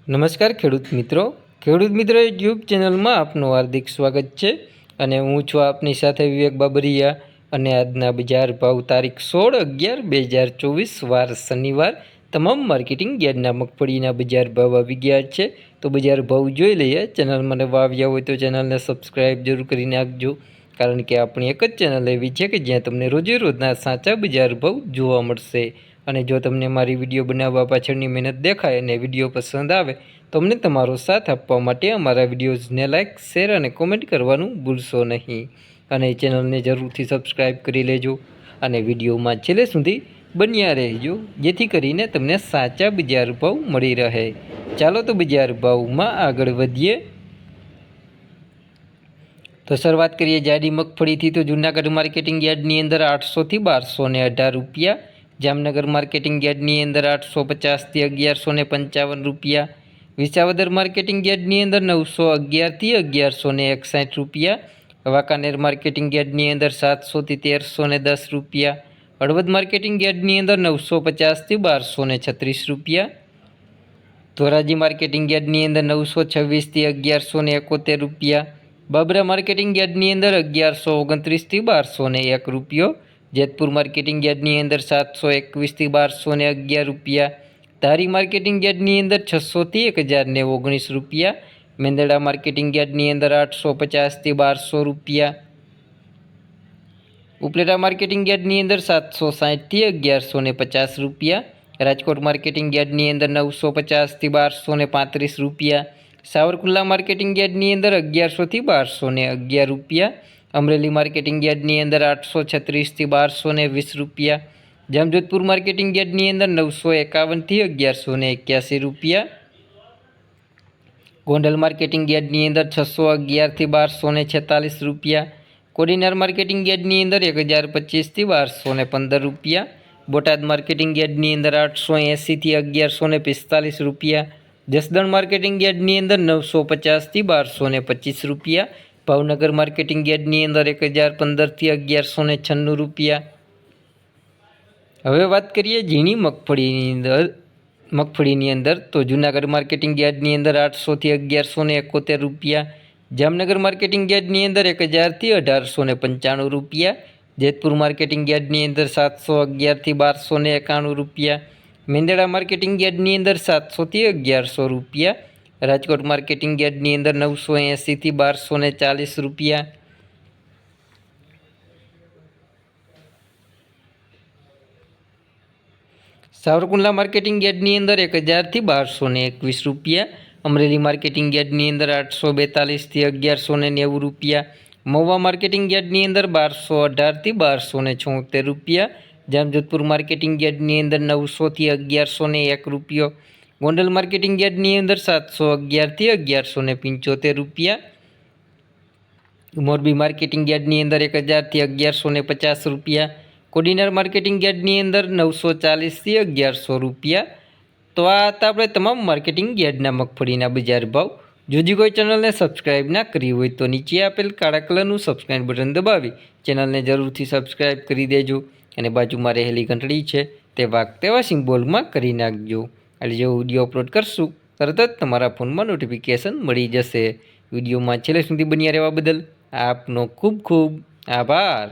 નમસ્કાર ખેડૂત મિત્રો યુટ્યુબ ચેનલમાં આપનું હાર્દિક સ્વાગત છે અને હું છું આપની સાથે વિવેક બાબરિયા અને આજના બજાર ભાવ તારીખ 16/11/2024 વાર શનિવાર તમામ માર્કેટિંગ યાર્ડના મગફળીના બજાર ભાવ આવી ગયા છે। તો બજાર ભાવ જોઈ લઈએ। ચેનલમાં નવા આવ્યા હોય તો ચેનલને સબસ્ક્રાઈબ જરૂર કરી નાખજો, કારણ કે આપણી એક જ ચેનલ એવી છે કે જ્યાં તમને રોજે રોજના સાચા બજાર ભાવ જોવા મળશે। અને જો તમને મારી વિડીયો બનાવવા પાછળની મહેનત દેખાય અને વિડીયો પસંદ આવે તો અમને તમારો સાથ આપવા માટે અમારા વિડીયોઝને લાઇક, શેર અને કોમેન્ટ કરવાનું ભૂલશો નહીં। અને ચેનલને જરૂરથી સબસ્ક્રાઈબ કરી લેજો અને વિડીયોમાં છેલ્લે સુધી બન્યા રહેજો, જેથી કરીને તમને સાચા બજાર ભાવ મળી રહે। ચાલો તો બજાર ભાવમાં આગળ વધીએ। તો શરૂઆત કરીએ જાડી મગફળીથી। તો જૂનાગઢ માર્કેટિંગ યાર્ડની અંદર 800 થી 1218 રૂપિયા, જામનગર માર્કેટિંગ યાર્ડની અંદર 850 થી 1155 રૂપિયા, વિસાવદર માર્કેટિંગ યાર્ડની અંદર 911 થી 1161 રૂપિયા, વાંકાનેર માર્કેટિંગ યાર્ડની અંદર 700 થી 1310 રૂપિયા, હળવદ માર્કેટિંગ યાર્ડની અંદર 950 થી 1236 રૂપિયા, ધોરાજી માર્કેટિંગ યાર્ડની અંદર 926 થી 1171 રૂપિયા, બાબરા માર્કેટિંગ યાર્ડની અંદર 1129 થી 1201 રૂપિયો, જેતપુર માર્કેટિંગ યાર્ડની અંદર 721 થી 1211 રૂપિયા, ધારી માર્કેટિંગ યાર્ડની અંદર 600 થી 1019 રૂપિયા, મેંદરડા માર્કેટિંગ યાર્ડની અંદર 850 થી 1200 રૂપિયા, ઉપલેટા માર્કેટિંગ યાર્ડની અંદર 760 થી 1150 રૂપિયા, રાજકોટ માર્કેટિંગ યાર્ડની અંદર 950 થી 1235 રૂપિયા, સાવરકુંડલા માર્કેટિંગ યાર્ડની અંદર 1100 થી 1211 રૂપિયા, અમરેલી માર્કેટિંગ યાર્ડની અંદર 836 થી 1220 રૂપિયા, જામજોધપુર માર્કેટિંગ યાર્ડની અંદર 951 થી 1181 રૂપિયા, ગોંડલ માર્કેટિંગ યાર્ડની અંદર 611 થી 1246 રૂપિયા, કોડીનાર માર્કેટિંગ યાર્ડની અંદર 1025 થી 1215 રૂપિયા, બોટાદ માર્કેટિંગ યાર્ડની અંદર 880 થી 1145 રૂપિયા, જસદણ માર્કેટિંગ યાર્ડની અંદર 950 થી 1225 રૂપિયા, ભાવનગર માર્કેટિંગ યાર્ડની અંદર 1015 થી 1196 રૂપિયા। હવે વાત કરીએ ઝીણી મગફળીની અંદર તો જૂનાગઢ માર્કેટિંગ યાર્ડની અંદર 800 થી 1171 રૂપિયા, જામનગર માર્કેટિંગ યાર્ડની અંદર 1000 થી 1895 રૂપિયા, જેતપુર માર્કેટિંગ યાર્ડની અંદર 711 થી 1291 રૂપિયા, મેંદરડા માર્કેટિંગ યાર્ડની અંદર 700 થી 1100 રૂપિયા, રાજકોટ માર્કેટિંગ યાર્ડની અંદર 980 થી 1240 રૂપિયા, સાવરકુંડલા માર્કેટિંગ યાર્ડની અંદર 1000 થી 1221 રૂપિયા, અમરેલી માર્કેટિંગ યાર્ડની અંદર 842 થી 1190 રૂપિયા, મહુવા માર્કેટિંગ યાર્ડની અંદર 1218 થી 1276 રૂપિયા, જામજોધપુર માર્કેટિંગ યાર્ડની અંદર 900 થી 1101 રૂપિયો, ગોંડલ માર્કેટિંગ યાર્ડની અંદર 711 થી 1175 રૂપિયા, મોરબી માર્કેટિંગ યાર્ડની અંદર 1000 થી 1150 રૂપિયા, કોડીનાર માર્કેટિંગ યાર્ડની અંદર 940 થી 1100 રૂપિયા। તો આ હતા આપણે તમામ માર્કેટિંગ યાર્ડના મગફળીના બજાર ભાવ। જો કોઈ ચેનલને સબસ્ક્રાઈબ ના કરી હોય તો નીચે આપેલ કાળા કલરનું સબસ્ક્રાઈબ બટન દબાવી ચેનલને જરૂરથી સબસ્ક્રાઈબ કરી દેજો અને બાજુમાં રહેલી ઘંટડી છે તે વાગતેવા સિમ્બોલમાં કરી નાખજો, એટલે જો વિડીયો અપલોડ કરશું તરત જ તમારા ફોનમાં નોટિફિકેશન મળી જશે। વિડીયોમાં છેલ્લે સુધી બન્યા રહેવા બદલ આપનો ખૂબ ખૂબ આભાર।